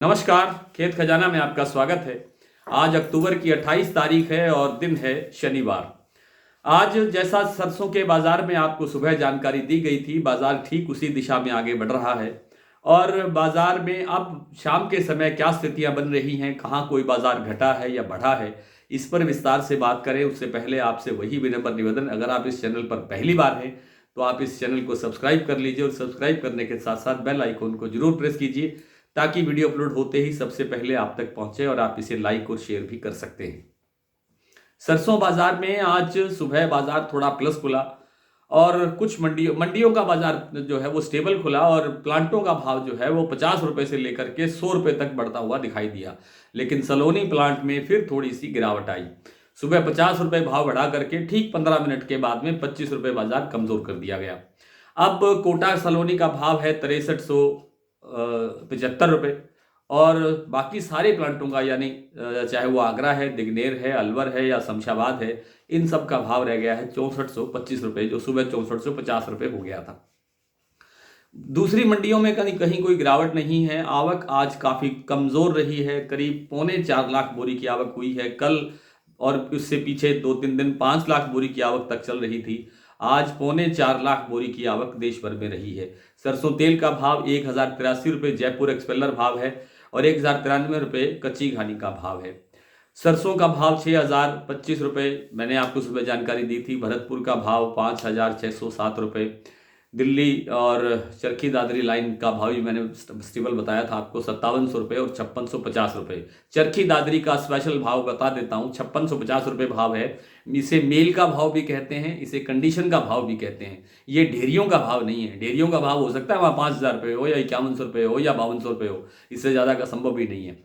नमस्कार। खेत खजाना में आपका स्वागत है। आज अक्टूबर की 28 तारीख है और दिन है शनिवार। आज जैसा सरसों के बाजार में आपको सुबह जानकारी दी गई थी, बाजार ठीक उसी दिशा में आगे बढ़ रहा है। और बाजार में अब शाम के समय क्या स्थितियां बन रही हैं, कहाँ कोई बाजार घटा है या बढ़ा है, इस पर विस्तार से बात करें उससे पहले आपसे वही विनम्र निवेदन, अगर आप इस चैनल पर पहली बार हैं तो आप इस चैनल को सब्सक्राइब कर लीजिए और सब्सक्राइब करने के साथ साथ बेल आइकन को जरूर प्रेस कीजिए ताकि वीडियो अपलोड होते ही सबसे पहले आप तक पहुंचे और आप इसे लाइक और शेयर भी कर सकते हैं। सरसों बाजार में आज सुबह बाजार थोड़ा प्लस खुला और कुछ मंडियों का बाजार जो है वो स्टेबल खुला और प्लांटों का भाव जो है वो 50 रुपए से लेकर के 100 रुपए तक बढ़ता हुआ दिखाई दिया। लेकिन सलोनी प्लांट में फिर थोड़ी सी गिरावट आई। सुबह 50 रुपए भाव बढ़ा करके ठीक 15 मिनट के बाद में 25 रुपए बाजार कमजोर कर दिया गया। अब कोटा सलोनी का भाव है 6375 रुपए और बाकी सारे प्लांटों का यानी चाहे वो आगरा है, दिगनेर है, अलवर है या शमशाबाद है, इन सब का भाव रह गया है 6425 रुपए, जो सुबह 6450 रुपए हो गया था। दूसरी मंडियों में कहीं कहीं कोई गिरावट नहीं है। आवक आज काफ़ी कमज़ोर रही है, करीब 3.25 लाख बोरी की आवक हुई है। कल और उससे पीछे 2-3 दिन 5 लाख बोरी की आवक तक चल रही थी। आज 3.25 लाख बोरी की आवक देश भर में रही है। सरसों तेल का भाव 1083 रुपये जयपुर एक्सपेलर भाव है और 1093 रुपये कच्ची घानी का भाव है। सरसों का भाव 6025 रुपये मैंने आपको सुबह जानकारी दी थी। भरतपुर का भाव 5607 रुपये। दिल्ली और चरखी दादरी लाइन का भाव भी मैंने स्टेबल बताया था आपको 5700 रुपये और 5650 रुपये। चरखी दादरी का स्पेशल भाव बता देता हूँ, 5650 रुपये भाव है। इसे मेल का भाव भी कहते हैं, इसे कंडीशन का भाव भी कहते हैं। ये ढेरियों का भाव नहीं है। ढेरियों का भाव हो सकता है वहाँ 5000 रुपये हो या 5100 रुपये हो या 5200 रुपये हो, इससे ज़्यादा का संभव ही नहीं है।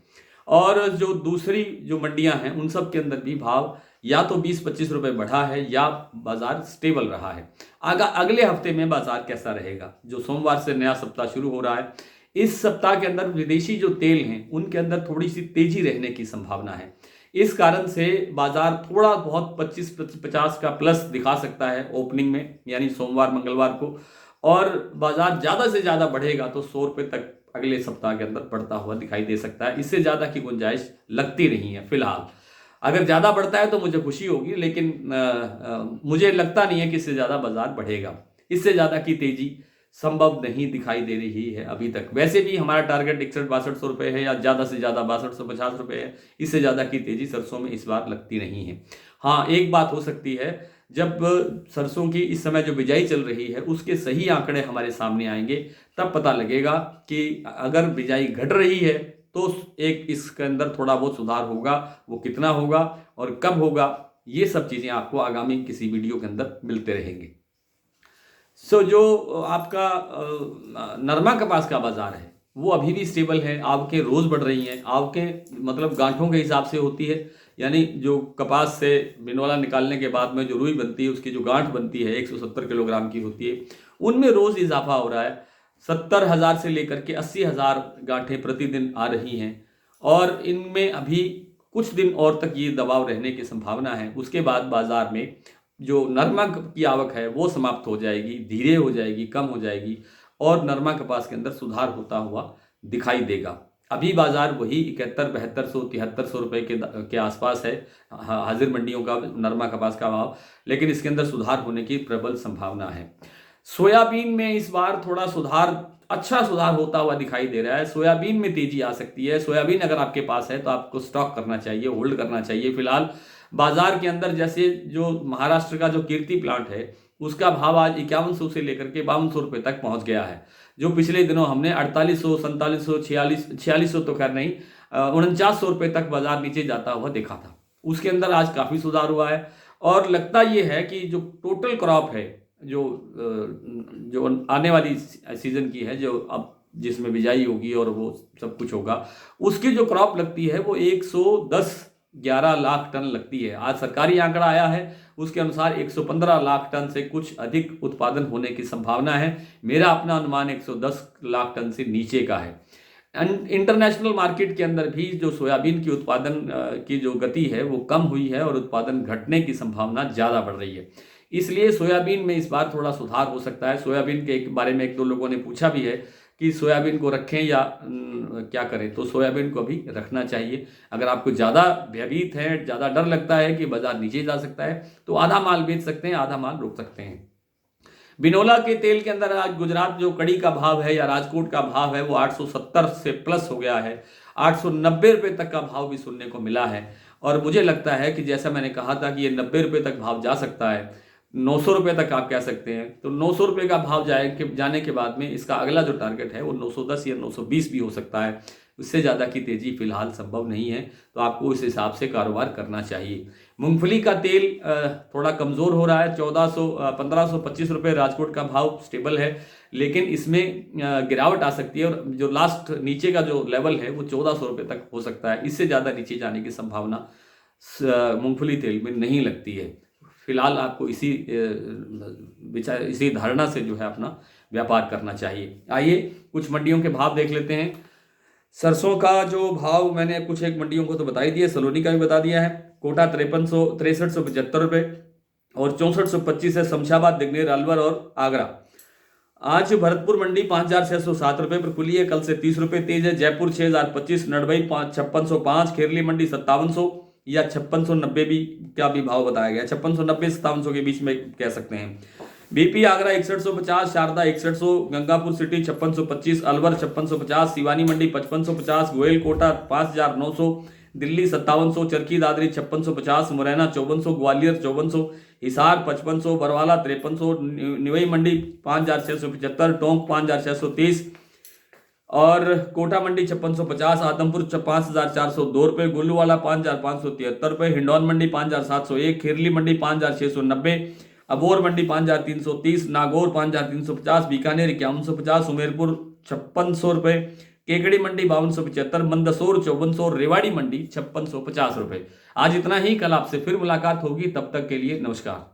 और जो दूसरी जो मंडियां हैं उन सब के अंदर भी भाव या तो 20-25 रुपए बढ़ा है या बाजार स्टेबल रहा है। अगले हफ्ते में बाजार कैसा रहेगा, जो सोमवार से नया सप्ताह शुरू हो रहा है, इस सप्ताह के अंदर विदेशी जो तेल हैं उनके अंदर थोड़ी सी तेजी रहने की संभावना है। इस कारण से बाजार थोड़ा बहुत 25-50 का प्लस दिखा सकता है ओपनिंग में, यानी सोमवार मंगलवार को। और बाजार ज़्यादा से ज़्यादा बढ़ेगा तो 100 रुपये तक अगले सप्ताह के अंदर बढ़ता हुआ दिखाई दे सकता है। इससे ज़्यादा की गुंजाइश लगती नहीं है फिलहाल। अगर ज़्यादा बढ़ता है तो मुझे खुशी होगी, लेकिन मुझे लगता नहीं है कि इससे ज़्यादा बाजार बढ़ेगा। इससे ज़्यादा की तेज़ी संभव नहीं दिखाई दे रही है अभी तक। वैसे भी हमारा टारगेट 61-6200 रुपये है या ज़्यादा से ज़्यादा 6250 रुपये है। इससे ज़्यादा की तेज़ी सरसों में इस बार लगती नहीं है। हाँ, एक बात हो सकती है, जब सरसों की इस समय जो बिजाई चल रही है उसके सही आंकड़े हमारे सामने आएंगे, तब पता लगेगा कि अगर बिजाई घट रही है तो एक इसके अंदर थोड़ा बहुत सुधार होगा। वो कितना होगा और कब होगा, ये सब चीज़ें आपको आगामी किसी वीडियो के अंदर मिलते रहेंगे। जो आपका नरमा कपास का बाजार है वो अभी भी स्टेबल है। आवकें रोज़ बढ़ रही हैं। आवकें मतलब गांठों के हिसाब से होती है, यानी जो कपास से बिनौला निकालने के बाद में जो रुई बनती है उसकी जो गांठ बनती है 170 किलोग्राम की होती है, उनमें रोज़ इजाफा हो रहा है। 70,000 से लेकर के 80,000 गांठें प्रतिदिन आ रही हैं और इनमें अभी कुछ दिन और तक ये दबाव रहने की संभावना है। उसके बाद बाजार में जो नरमा की आवक है वो समाप्त हो जाएगी, धीरे हो जाएगी, कम हो जाएगी और नरमा कपास के अंदर सुधार होता हुआ दिखाई देगा। अभी बाजार वही 71-7200-7300 रुपये के आसपास है, हाजिर मंडियों का नरमा कपास का भाव, लेकिन इसके अंदर सुधार होने की प्रबल संभावना है। सोयाबीन में इस बार थोड़ा सुधार, अच्छा सुधार होता हुआ दिखाई दे रहा है। सोयाबीन में तेजी आ सकती है। सोयाबीन अगर आपके पास है तो आपको स्टॉक करना चाहिए, होल्ड करना चाहिए। फिलहाल बाजार के अंदर जैसे जो महाराष्ट्र का जो कीर्ति प्लांट है उसका भाव आज 5100 से लेकर के 5200 रुपये तक पहुंच गया है, जो पिछले दिनों हमने 4800, 4700, 4600 तो खैर नहीं, 4900 रुपये तक बाजार नीचे जाता हुआ देखा था। उसके अंदर आज काफ़ी सुधार हुआ है और लगता ये है कि जो टोटल क्रॉप है जो आने वाली सीजन की है, जो अब जिसमें बिजाई होगी और वो सब कुछ होगा, उसकी जो क्रॉप लगती है वो 110-11 लाख टन लगती है। आज सरकारी आंकड़ा आया है, उसके अनुसार 115 लाख टन से कुछ अधिक उत्पादन होने की संभावना है। मेरा अपना अनुमान 110 लाख टन से नीचे का है। इंटरनेशनल मार्केट के अंदर भी जो सोयाबीन की उत्पादन की जो गति है वो कम हुई है और उत्पादन घटने की संभावना ज़्यादा बढ़ रही है। इसलिए सोयाबीन में इस बार थोड़ा सुधार हो सकता है। सोयाबीन के बारे में 1-2 लोगों ने पूछा भी है कि सोयाबीन को रखें या क्या करें, तो सोयाबीन को भी रखना चाहिए। अगर आपको ज़्यादा भयभीत है, ज़्यादा डर लगता है कि बाजार नीचे जा सकता है, तो आधा माल बेच सकते हैं, आधा माल रोक सकते हैं। बिनोला के तेल के अंदर आज गुजरात जो कड़ी का भाव है या राजकोट का भाव है वो 870 से प्लस हो गया है। 890 रुपये तक का भाव भी सुनने को मिला है। और मुझे लगता है कि जैसा मैंने कहा था कि ये 90 रुपये तक भाव जा सकता है, 900 रुपये तक आप कह सकते हैं, तो 900 रुपये का भाव जाने के बाद में इसका अगला जो टारगेट है वो 910 या 920 भी हो सकता है। उससे ज़्यादा की तेज़ी फिलहाल संभव नहीं है, तो आपको इस हिसाब से कारोबार करना चाहिए। मूंगफली का तेल थोड़ा कमज़ोर हो रहा है, 1525 रुपये राजकोट का भाव स्टेबल है, लेकिन इसमें गिरावट आ सकती है और जो लास्ट नीचे का जो लेवल है वो 1400 रुपये तक हो सकता है। इससे ज़्यादा नीचे जाने की संभावना मूंगफली तेल में नहीं लगती है। फिलहाल आपको इसी धारणा से जो है अपना व्यापार करना चाहिए। आइए कुछ मंडियों के भाव देख लेते हैं। सरसों का जो भाव मैंने कुछ एक मंडियों को तो बता ही दिया, सलोनी का भी बता दिया है। कोटा 6375 रुपये और 6425 है शमशाबाद, दिग्नेर, अलवर और आगरा। आज भरतपुर मंडी 5607 रुपये पर खुली है, कल से 30 रुपये तेज है। जयपुर 6025, नडभई 5605, खेरली मंडी 5700 या 5690 भी क्या भी भाव बताया गया, 5690 5700 के बीच में कह सकते हैं। बीपी आगरा 6150, शारदा 6100, गंगापुर सिटी 5625, अलवर 5650, सिवानी मंडी 5550, गोयल कोटा 5900, दिल्ली 5700, चरखी दादरी 5650, मुरैना 5400, ग्वालियर 5400, हिसार 5500, बरवाला 5300, निवई मंडी 5675, टोंक 5630 और कोटा मंडी 5650, आदमपुर 5402 रुपये, गुल्लूवाला 5573 रुपये, हिंडौन मंडी 5701, खिरली मंडी 5690, अबोर मंडी 5330, नागौर 5350, बीकानेर 5150, उमेरपुर 5600 रुपये, केकड़ी मंडी 5275, मंदसौर 5400, रेवाड़ी मंडी 5650 रुपये। आज इतना ही, कल आपसे फिर मुलाकात होगी, तब तक के लिए नमस्कार।